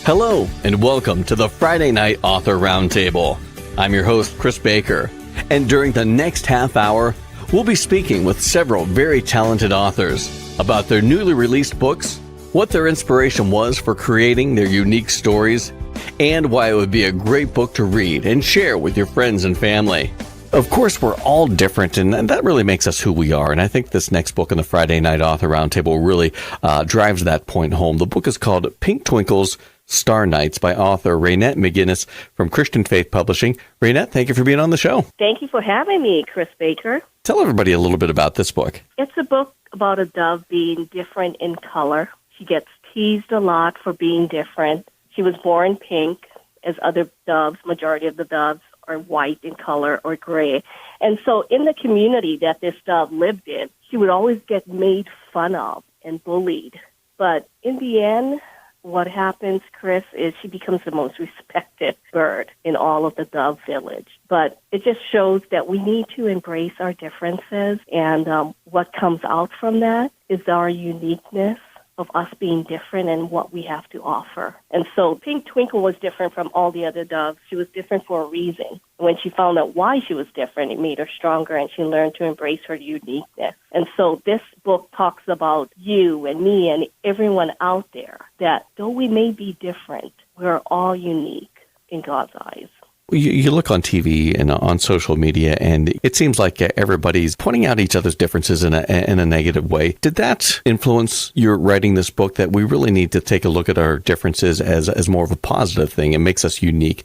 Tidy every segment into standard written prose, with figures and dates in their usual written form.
Hello, and welcome to the Friday Night Author Roundtable. I'm your host, Chris Baker, and during the next half hour, we'll be speaking with several very talented authors about their newly released books, what their inspiration was for creating their unique stories, and why it would be a great book to read and share with your friends and family. Of course, we're all different, and that really makes us who we are. And I think this next book in the Friday Night Author Roundtable really drives that point home. The book is called Pink Twinkles, Star Nights by author Raynette McGiness from Christian Faith Publishing. Raynette, thank you for being on the show. Thank you for having me, Chris Baker. Tell everybody a little bit about this book. It's a book about a dove being different in color. She gets teased a lot for being different. She was born pink, as other doves, majority of the doves, are white in color or gray. And so in the community that this dove lived in, she would always get made fun of and bullied. But in the end, what happens, Chris, is she becomes the most respected bird in all of the dove village. But it just shows that we need to embrace our differences, and what comes out from that is our uniqueness of us being different and what we have to offer. And so Pink Twinkle was different from all the other doves. She was different for a reason. When she found out why she was different, it made her stronger, and she learned to embrace her uniqueness. And so this book talks about you and me and everyone out there, that though we may be different, we're all unique in God's eyes. You look on TV and on social media, and it seems like everybody's pointing out each other's differences in a negative way. Did that influence your writing this book, that we really need to take a look at our differences as more of a positive thing? It makes us unique.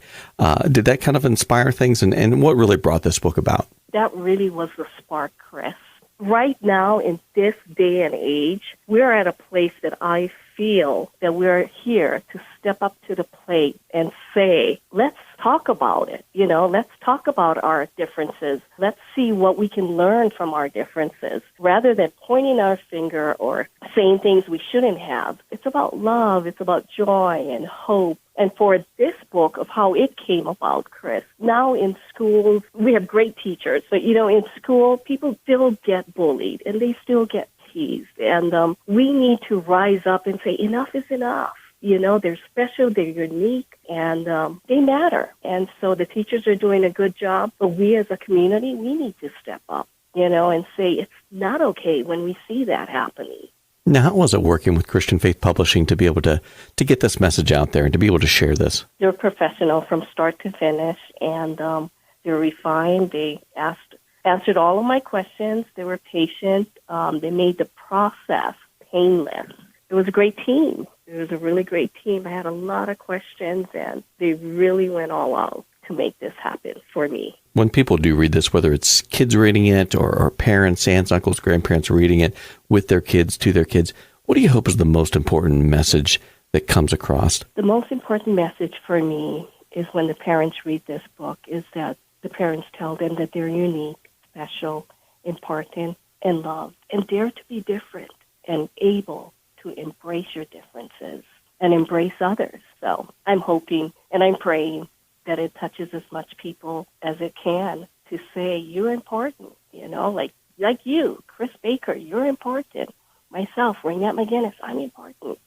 Did that kind of inspire things, and what really brought this book about? That really was the spark, Chris. Right now, in this day and age, we're at a place that I feel that we're here to step up to the plate and say, let's talk about it. Let's talk about our differences. Let's see what we can learn from our differences. Rather than pointing our finger or saying things we shouldn't have, it's about love. It's about joy and hope. And for this book of how it came about, Chris, now in schools, we have great teachers. So, in school, people still get bullied and they still get teased. And we need to rise up and say, enough is enough. They're special, they're unique, and they matter. And so the teachers are doing a good job, but we as a community, we need to step up, and say it's not okay when we see that happening. Now, how was it working with Christian Faith Publishing to be able to get this message out there and to be able to share this? They're professional from start to finish, and they're refined. They answered all of my questions. They were patient. They made the process painless. It was a great team. It was a really great team. I had a lot of questions, and they really went all out to make this happen for me. When people do read this, whether it's kids reading it or parents, aunts, uncles, grandparents reading it with their kids, to their kids, what do you hope is the most important message that comes across? The most important message for me is when the parents read this book is that the parents tell them that they're unique, special, important, and loved, and dare to be different and able to embrace your differences and embrace others. So I'm hoping and I'm praying that it touches as much people as it can to say, you're important, like you, Chris Baker, you're important. Myself, Raynette McGiness, I'm important.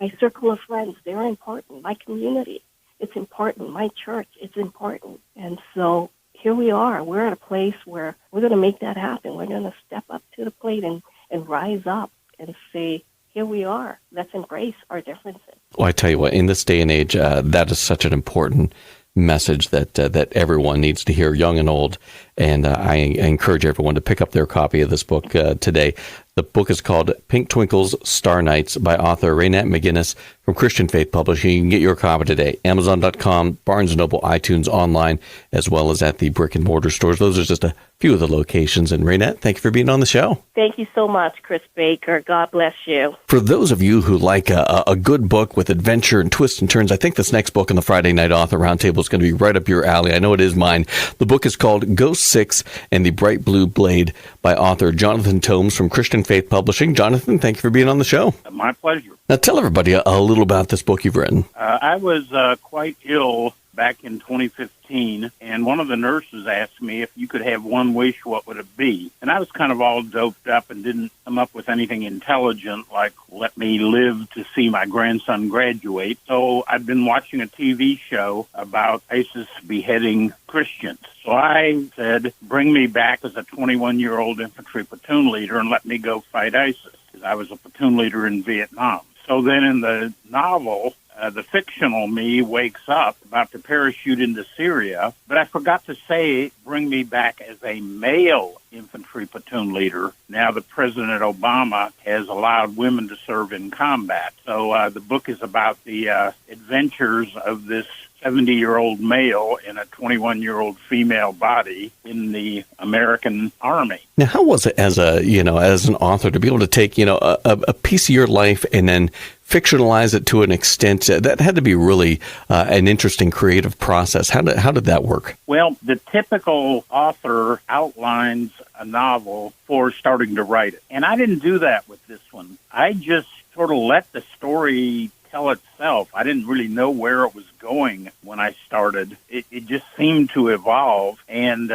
My circle of friends, they're important. My community, it's important. My church, it's important. And so here we are. We're at a place where we're going to make that happen. We're going to step up to the plate and rise up and say, here we are. Let's embrace our differences. Well, I tell you what, in this day and age, that is such an important message that everyone needs to hear, young and old. And I encourage everyone to pick up their copy of this book today. The book is called Pink Twinkles, Star Nights by author Raynette McGiness from Christian Faith Publishing. You can get your copy today. Amazon.com, Barnes & Noble, iTunes, online, as well as at the brick and mortar stores. Those are just a few of the locations. And Raynette, thank you for being on the show. Thank you so much, Chris Baker. God bless you. For those of you who like a good book with adventure and twists and turns, I think this next book in the Friday Night Author Roundtable is going to be right up your alley. I know it is mine. The book is called Ghost 6 and the Bright Blue Blade by author Jonathan Tomes from Christian Faith Publishing. Jonathan, thank you for being on the show. My pleasure. Now tell everybody a little about this book you've written. I was quite ill back in 2015, and one of the nurses asked me if you could have one wish, what would it be? And I was kind of all doped up and didn't come up with anything intelligent like let me live to see my grandson graduate. So I'd been watching a TV show about ISIS beheading Christians. So I said, bring me back as a 21-year-old infantry platoon leader and let me go fight ISIS, because I was a platoon leader in Vietnam. So then in the novel, the fictional me wakes up about to parachute into Syria, but I forgot to say, bring me back as a male infantry platoon leader. Now that President Obama has allowed women to serve in combat. So the book is about the adventures of this 70-year-old male in a 21-year-old female body in the American Army. Now, how was it as an author to be able to take, a piece of your life and then fictionalize it to an extent that had to be really an interesting creative process? How did that work? Well, the typical author outlines a novel before starting to write it. And I didn't do that with this one. I just sort of let the story tell itself. I didn't really know where it was going when I started. It just seemed to evolve, and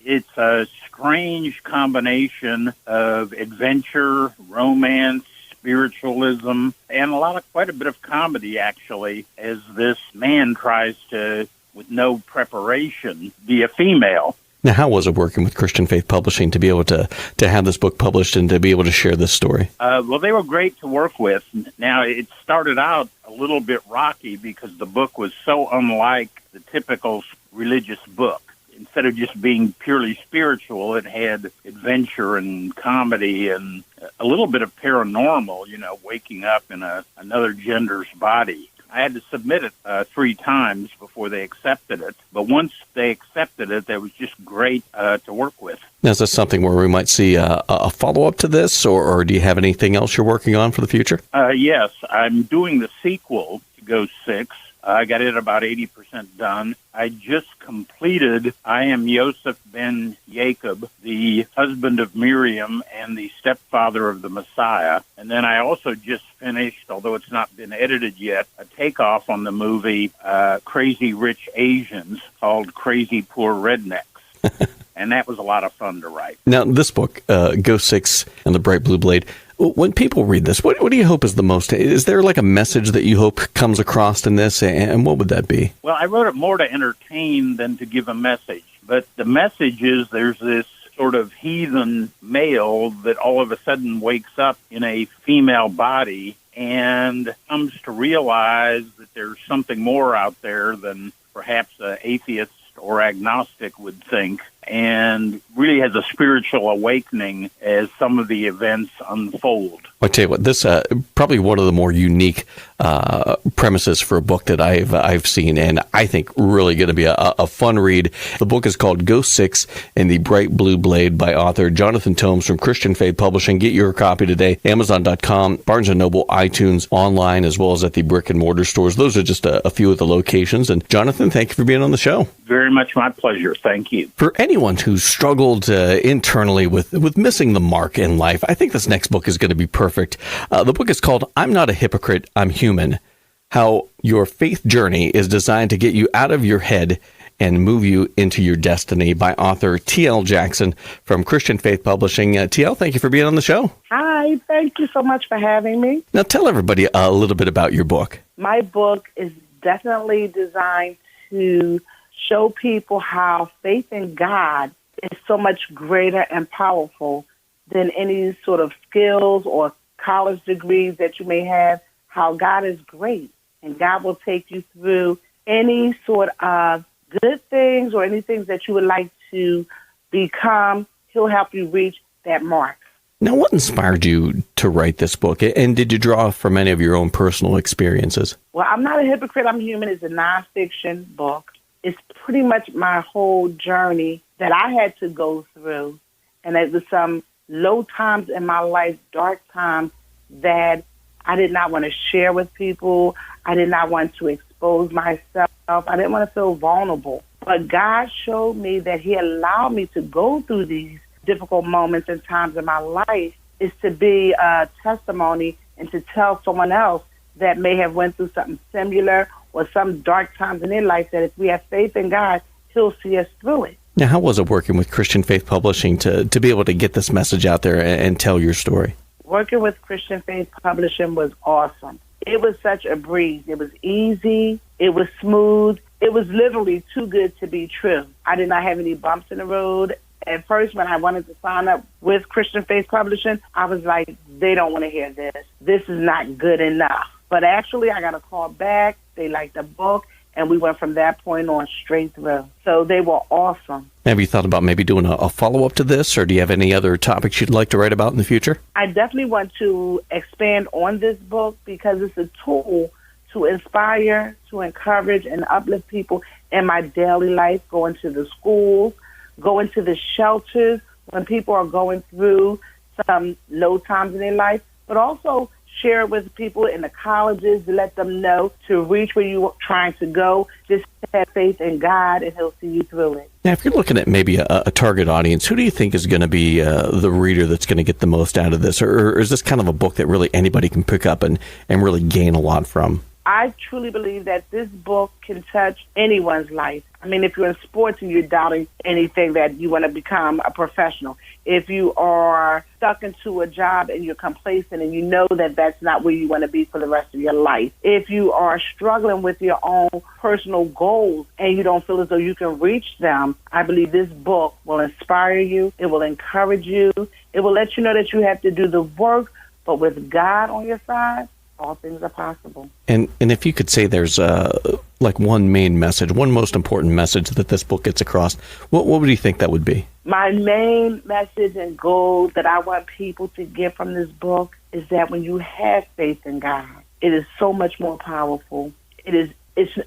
it's a strange combination of adventure, romance, spiritualism, and quite a bit of comedy, actually, as this man tries to, with no preparation, be a female. Now, how was it working with Christian Faith Publishing to be able to have this book published and to be able to share this story? Well, they were great to work with. Now, it started out a little bit rocky because the book was so unlike the typical religious book. Instead of just being purely spiritual, it had adventure and comedy and a little bit of paranormal, waking up in another gender's body. I had to submit it 3 times before they accepted it. But once they accepted it, that was just great to work with. Now, is this something where we might see a follow-up to this, or do you have anything else you're working on for the future? Yes, I'm doing the sequel to Ghost 6. I got it about 80% done. I just completed I Am Yosef ben Jacob, the husband of Miriam and the stepfather of the Messiah. And then I also just finished, although it's not been edited yet, a takeoff on the movie Crazy Rich Asians called Crazy Poor Rednecks. And that was a lot of fun to write. Now, this book, Ghost 6 and the Bright Blue Blade, when people read this, what do you hope is the most? Is there like a message that you hope comes across in this, and what would that be? Well, I wrote it more to entertain than to give a message. But the message is there's this sort of heathen male that all of a sudden wakes up in a female body and comes to realize that there's something more out there than perhaps an atheist or agnostic would think, and really has a spiritual awakening as some of the events unfold. I tell you what, this probably one of the more unique premises for a book that I've seen, and I think really going to be a fun read. The book is called Ghost 6 and the Bright Blue Blade by author Jonathan Tomes from Christian Faith Publishing. Get your copy today, Amazon.com, Barnes & Noble, iTunes, online, as well as at the brick and mortar stores. Those are just a few of the locations. And Jonathan, thank you for being on the show. Very much my pleasure. Thank you. For anyone who's struggled internally with missing the mark in life, I think this next book is going to be perfect. The book is called I'm Not a Hypocrite, I'm Human. How your faith journey is designed to get you out of your head and move you into your destiny, by author T.L. Jackson from Christian Faith Publishing. T.L., thank you for being on the show. Hi, thank you so much for having me. Now tell everybody a little bit about your book. My book is definitely designed to show people how faith in God is so much greater and powerful than any sort of skills or college degrees that you may have, how God is great, and God will take you through any sort of good things or any things that you would like to become. He'll help you reach that mark. Now, what inspired you to write this book, and did you draw from any of your own personal experiences? Well, I'm Not a Hypocrite, I'm Human is a nonfiction book. It's pretty much my whole journey that I had to go through, and it was some low times in my life, dark times, that I did not want to share with people. I did not want to expose myself. I didn't want to feel vulnerable. But God showed me that He allowed me to go through these difficult moments and times in my life is to be a testimony and to tell someone else that may have went through something similar or some dark times in their life, that if we have faith in God, He'll see us through it. Now, how was it working with Christian Faith Publishing to be able to get this message out there and tell your story? Working with Christian Faith Publishing was awesome. It was such a breeze. It was easy. It was smooth. It was literally too good to be true. I did not have any bumps in the road. At first, when I wanted to sign up with Christian Faith Publishing, I was like, they don't want to hear this. This is not good enough. But actually, I got a call back. They liked the book, and we went from that point on straight through. So they were awesome. Have you thought about maybe doing a follow-up to this, or do you have any other topics you'd like to write about in the future? I definitely want to expand on this book because it's a tool to inspire, to encourage, and uplift people in my daily life, going to the schools, going to the shelters when people are going through some low times in their life, but also share it with people in the colleges to let them know to reach where you're trying to go. Just have faith in God, and He'll see you through it. Now, if you're looking at maybe a target audience, who do you think is going to be the reader that's going to get the most out of this? Or is this kind of a book that really anybody can pick up and really gain a lot from? I truly believe that this book can touch anyone's life. I mean, if you're in sports and you're doubting anything that you want to become a professional, if you are stuck into a job and you're complacent and you know that that's not where you want to be for the rest of your life, if you are struggling with your own personal goals and you don't feel as though you can reach them, I believe this book will inspire you. It will encourage you. It will let you know that you have to do the work, but with God on your side, all things are possible. And if you could say there's like one main message, one most important message that this book gets across, what would you think that would be? My main message and goal that I want people to get from this book is that when you have faith in God, it is so much more powerful. It's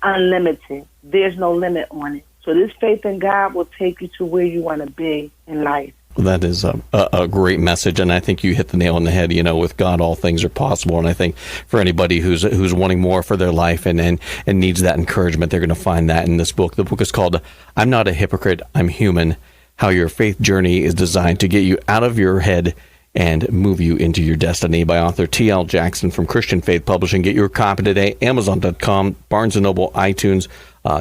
unlimited. There's no limit on it. So this faith in God will take you to where you want to be in life. That is a great message, and I think you hit the nail on the head. You know, with God, all things are possible, and I think for anybody who's wanting more for their life and needs that encouragement, they're going to find that in this book. The book is called "I'm Not a Hypocrite, I'm Human: How Your Faith Journey is Designed to Get You Out of Your Head and Move You into Your Destiny," by author T.L. Jackson from Christian Faith Publishing. Get your copy today, Amazon.com, Barnes & Noble, iTunes,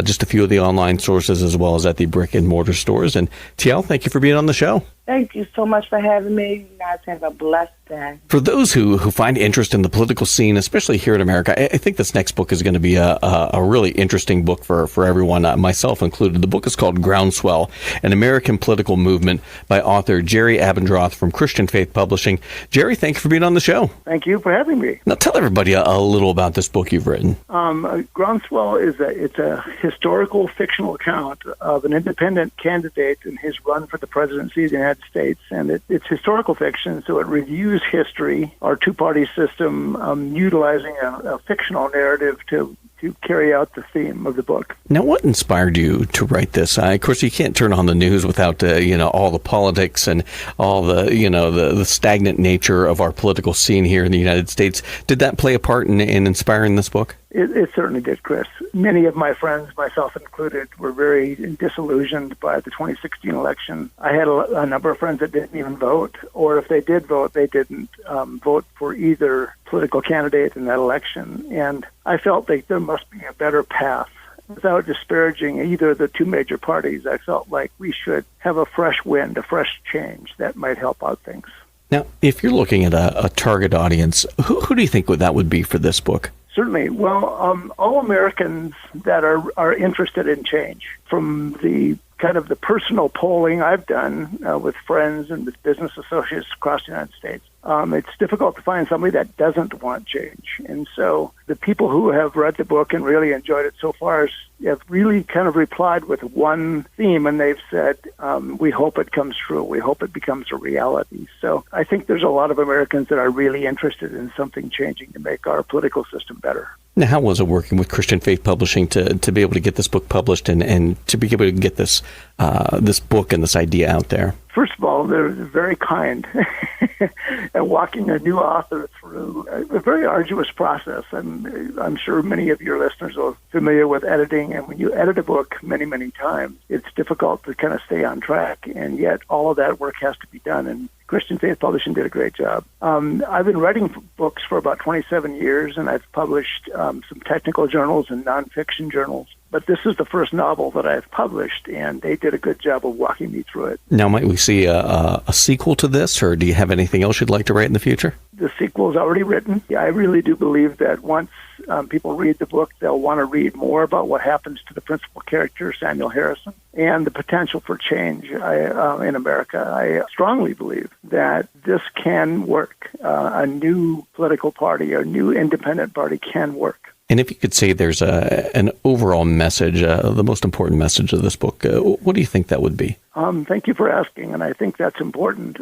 just a few of the online sources, as well as at the brick-and-mortar stores. And T.L., thank you for being on the show. Thank you so much for having me. You guys have a blessed day. For those who find interest in the political scene, especially here in America, I think this next book is going to be a really interesting book for everyone, myself included. The book is called Groundswell, An American Political Movement, by author Jerry Abendroth from Christian Faith Publishing. Jerry, thank you for being on the show. Thank you for having me. Now tell everybody a little about this book you've written. Groundswell is a historical fictional account of an independent candidate in his run for the presidency of the United States, and it's historical fiction, so it reviews history, our two-party system, utilizing a fictional narrative to carry out the theme of the book. Now, what inspired you to write this? Of course, you can't turn on the news without all the politics and all the stagnant nature of our political scene here in the United States. Did that play a part in inspiring this book? It certainly did, Chris. Many of my friends, myself included, were very disillusioned by the 2016 election. I had a number of friends that didn't even vote, or if they did vote, they didn't vote for either political candidate in that election. And I felt like there must be a better path. Without disparaging either of the two major parties, I felt like we should have a fresh wind, a fresh change that might help out things. Now, if you're looking at a target audience, who do you think that would be for this book? Certainly. Well, all Americans that are interested in change, from the kind of the personal polling I've done with friends and with business associates across the United States, it's difficult to find somebody that doesn't want change. And so the people who have read the book and really enjoyed it so far have really kind of replied with one theme, and they've said, we hope it comes true. We hope it becomes a reality. So I think there's a lot of Americans that are really interested in something changing to make our political system better. Now, how was it working with Christian Faith Publishing to be able to get this book published and to be able to get this book and this idea out there? first of all, they're very kind. And walking a new author through a very arduous process. And I'm sure many of your listeners are familiar with editing. And when you edit a book many, many times, it's difficult to kind of stay on track. And yet all of that work has to be done. And Christian Faith Publishing did a great job. I've been writing books for about 27 years, and I've published some technical journals and nonfiction journals. But this is the first novel that I've published, and they did a good job of walking me through it. Now, might we see a sequel to this, or do you have anything else you'd like to write in the future? The sequel is already written. I really do believe that once people read the book, they'll want to read more about what happens to the principal character, Samuel Harrison, and the potential for change in America. I strongly believe that this can work. A new political party, a new independent party can work. And if you could say there's an overall message, the most important message of this book, what do you think that would be? Thank you for asking, and I think that's important.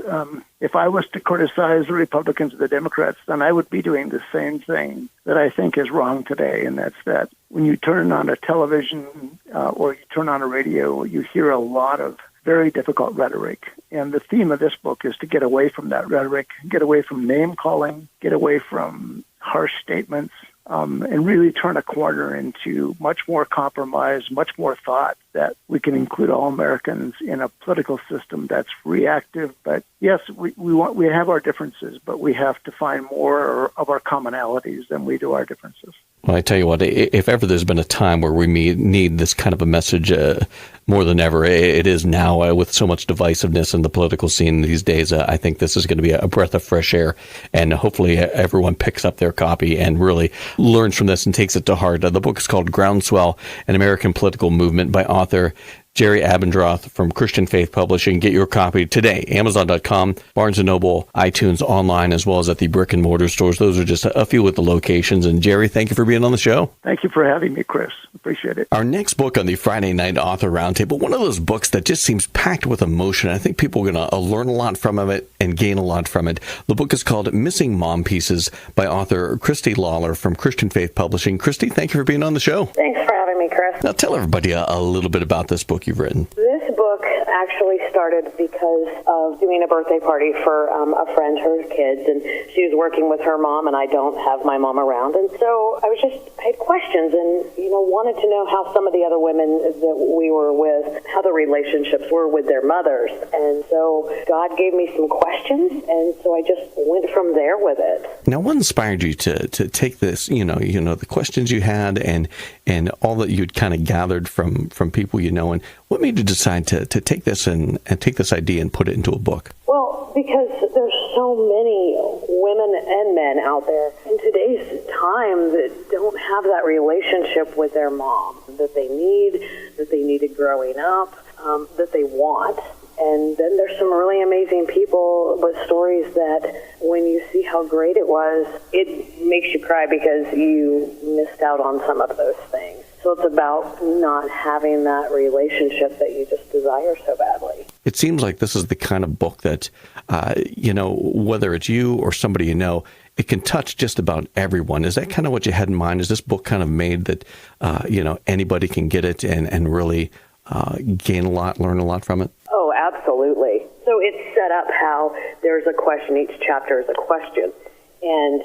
If I was to criticize the Republicans or the Democrats, then I would be doing the same thing that I think is wrong today, and that's that when you turn on a television or you turn on a radio, you hear a lot of very difficult rhetoric. And the theme of this book is to get away from that rhetoric, get away from name-calling, get away from harsh statements, and really turn a corner into much more compromise, much more thought that we can include all Americans in a political system that's reactive. But yes, we have our differences, but we have to find more of our commonalities than we do our differences. Well, I tell you what, if ever there's been a time where we need this kind of a message more than ever, it is now with so much divisiveness in the political scene these days. I think this is going to be a breath of fresh air, and hopefully everyone picks up their copy and really learns from this and takes it to heart. The book is called Groundswell, An American Political Movement by author Jerry Abendroth from Christian Faith Publishing. Get your copy today. Amazon.com, Barnes & Noble, iTunes, online, as well as at the brick and mortar stores. Those are just a few of the locations. And Jerry, thank you for being on the show. Thank you for having me, Chris. Appreciate it. Our next book on the Friday Night Author Roundtable, one of those books that just seems packed with emotion. I think people are going to learn a lot from it and gain a lot from it. The book is called Missing Mom Pieces by author Christy Lawler from Christian Faith Publishing. Christy, thank you for being on the show. Thanks for having me, Chris. Now tell everybody a little bit about this book you've written. This book actually started because of doing a birthday party for a friend, her kids, and she was working with her mom, and I don't have my mom around. And so I had questions and, wanted to know how some of the other women that we were with, how the relationships were with their mothers. And so God gave me some questions, and so I just went from there with it. Now, what inspired you to take this, the questions you had and all that you'd kind of gathered from people and what made you decide to take this and take this idea and put it into a book? Well, because there's so many women and men out there in today's time that don't have that relationship with their mom that they needed growing up, that they want. And then there's some really amazing people with stories that when you see how great it was, it makes you cry because you missed out on some of those things. So it's about not having that relationship that you just desire so badly. It seems like this is the kind of book that, whether it's you or somebody it can touch just about everyone. Is that kind of what you had in mind? Is this book kind of made that, anybody can get it and really gain a lot, learn a lot from it? Oh, absolutely. So it's set up how there's a question. Each chapter is a question. And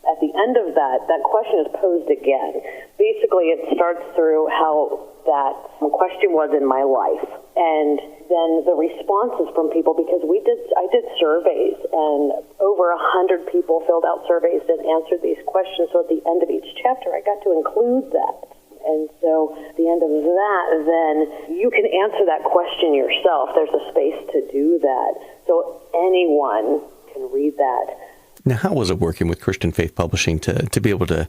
at the end of that question is posed again. Basically, it starts through how that question was in my life, and then the responses from people, because I did surveys, and over 100 people filled out surveys and answered these questions. So at the end of each chapter, I got to include that. And so at the end of that, then you can answer that question yourself. There's a space to do that. So anyone can read that. Now, how was it working with Christian Faith Publishing to be able to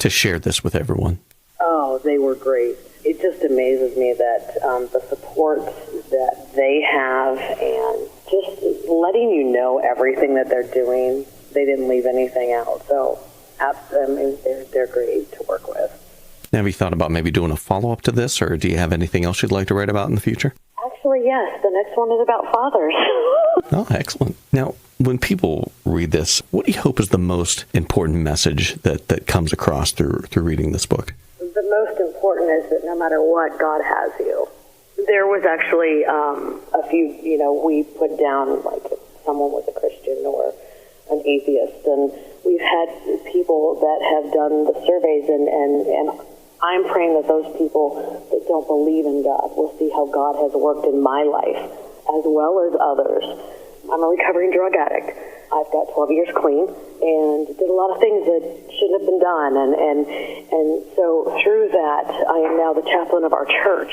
share this with everyone? Oh, they were great. It just amazes me that the support that they have and just letting you know everything that they're doing, they didn't leave anything out. So they're great to work with. Now, have you thought about maybe doing a follow-up to this, or do you have anything else you'd like to write about in the future? Actually, yes. The next one is about fathers. Oh, excellent. Now, when people read this, what do you hope is the most important message that comes across through reading this book? The most important is that no matter what, God has you. There was actually a few, we put down, like, if someone was a Christian or an atheist, and we've had people that have done the surveys, and I'm praying that those people that don't believe in God will see how God has worked in my life as well as others. I'm a recovering drug addict. I've got 12 years clean and did a lot of things that shouldn't have been done. And so through that, I am now the chaplain of our church.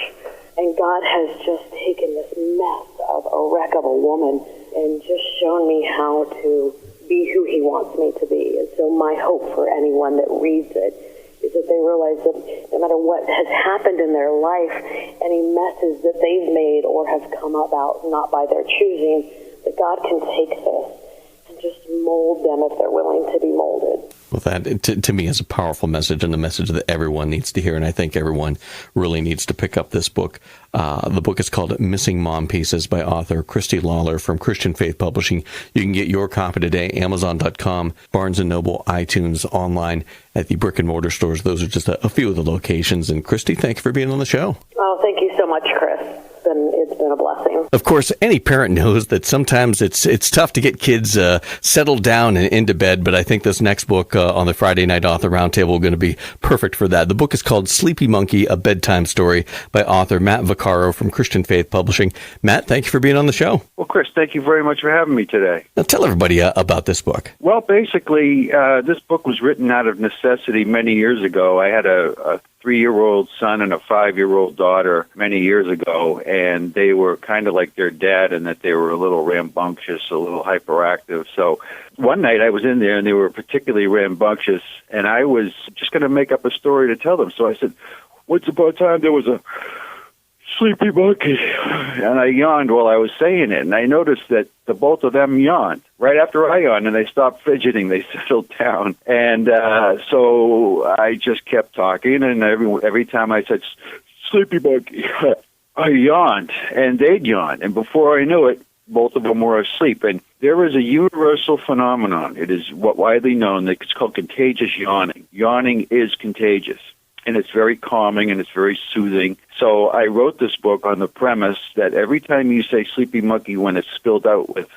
And God has just taken this mess of a wreck of a woman and just shown me how to be who he wants me to be. And so my hope for anyone that reads it is that they realize that no matter what has happened in their life, any messes that they've made or have come about not by their choosing, that God can take this and just mold them if they're willing to be molded. Well, that, to me, is a powerful message, and a message that everyone needs to hear, and I think everyone really needs to pick up this book. The book is called Missing Mom Pieces by author Christy Lawler from Christian Faith Publishing. You can get your copy today, Amazon.com, Barnes & Noble, iTunes, online, at the brick-and-mortar stores. Those are just a few of the locations. And Christy, thank you for being on the show. Oh, thank you so much, Chris. It's been a blessing. Of course, any parent knows that sometimes it's tough to get kids settled down and into bed, but I think this next book on the Friday Night Author Roundtable is going to be perfect for that. The book is called Sleepy Monkey, A Bedtime Story by author Matt Vacaro from Christian Faith Publishing. Matt, thank you for being on the show. Well, Chris, thank you very much for having me today. Now, tell everybody about this book. Well, basically, this book was written out of necessity many years ago. I had a 3-year-old son and a 5-year-old daughter many years ago, and they were kind of like their dad in that they were a little rambunctious, a little hyperactive. So one night I was in there, and they were particularly rambunctious, and I was just going to make up a story to tell them. So I said, once upon a time there was a sleepy monkey, and I yawned while I was saying it, and I noticed that the both of them yawned. Right after I yawned, and they stopped fidgeting, they settled down, and so I just kept talking, and every time I said, sleepy monkey, I yawned, and they'd yawn, and before I knew it, both of them were asleep. And there is a universal phenomenon. It is widely known that it's called contagious yawning. Yawning is contagious, and it's very calming, and it's very soothing. So I wrote this book on the premise that every time you say sleepy monkey when it's spelled out with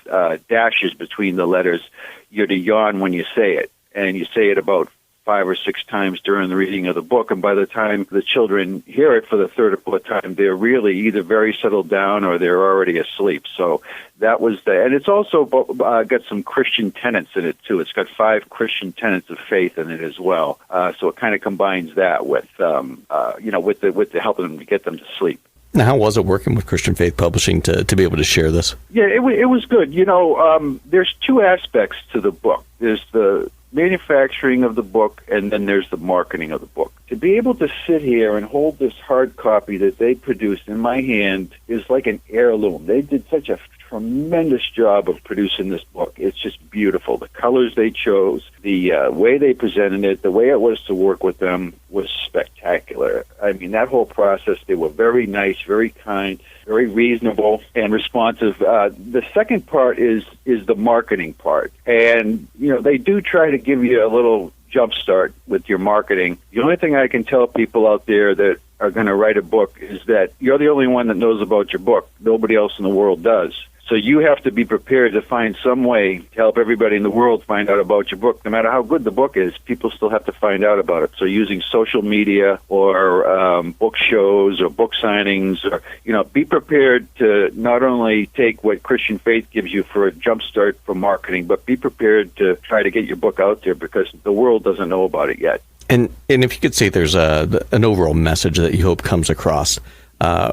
dashes between the letters, you're to yawn when you say it. And you say it about 5 or 6 times during the reading of the book, and by the time the children hear it for the 3rd or 4th time, they're really either very settled down or they're already asleep. So that was and it's also got some Christian tenets in it too. It's got 5 Christian tenets of faith in it as well. So it kind of combines that with with the helping them to get them to sleep. Now, how was it working with Christian Faith Publishing to be able to share this? Yeah, it was good. There's 2 aspects to the book. There's the manufacturing of the book, and then there's the marketing of the book. To be able to sit here and hold this hard copy that they produced in my hand is like an heirloom. They did such a tremendous job of producing this book. It's just beautiful. The colors they chose, the way they presented it, the way it was to work with them was spectacular. I mean, that whole process, they were very nice, very kind, very reasonable and responsive. The second part is the marketing part. And, they do try to give you a little jump start with your marketing. The only thing I can tell people out there that are going to write a book is that you're the only one that knows about your book. Nobody else in the world does. So you have to be prepared to find some way to help everybody in the world find out about your book. No matter how good the book is, people still have to find out about it. So using social media or book shows or book signings, or be prepared to not only take what Christian Faith gives you for a jump start for marketing, but be prepared to try to get your book out there because the world doesn't know about it yet. And if you could say there's an overall message that you hope comes across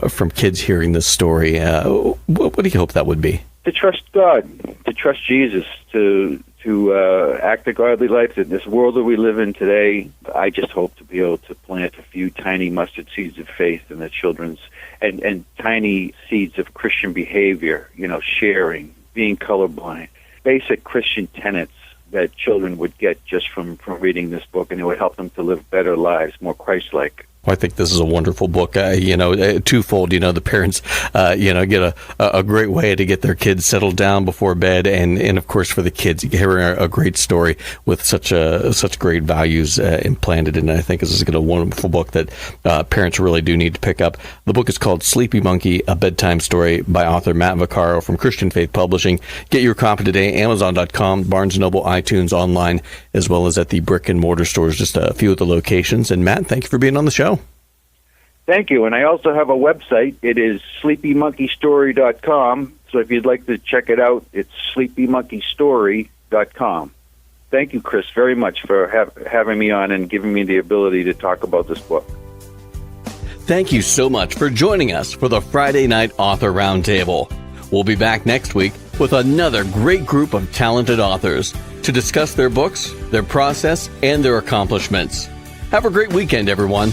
from kids hearing this story, what do you hope that would be? To trust God, to trust Jesus, to act a godly life. In this world that we live in today, I just hope to be able to plant a few tiny mustard seeds of faith in the children's and tiny seeds of Christian behavior, sharing, being colorblind, basic Christian tenets that children would get just from reading this book, and it would help them to live better lives, more Christ-like. I think this is a wonderful book, twofold. The parents, get a great way to get their kids settled down before bed. And of course, for the kids, hearing a great story with such great values implanted in it. I think this is a wonderful book that parents really do need to pick up. The book is called Sleepy Monkey, A Bedtime Story by author Matt Vacaro from Christian Faith Publishing. Get your copy today, Amazon.com, Barnes & Noble, iTunes, online, as well as at the brick and mortar stores, just a few of the locations. And Matt, thank you for being on the show. Thank you. And I also have a website. It is sleepymonkeystory.com. So if you'd like to check it out, it's sleepymonkeystory.com. Thank you, Chris, very much for having me on and giving me the ability to talk about this book. Thank you so much for joining us for the Friday Night Author Roundtable. We'll be back next week with another great group of talented authors to discuss their books, their process, and their accomplishments. Have a great weekend, everyone.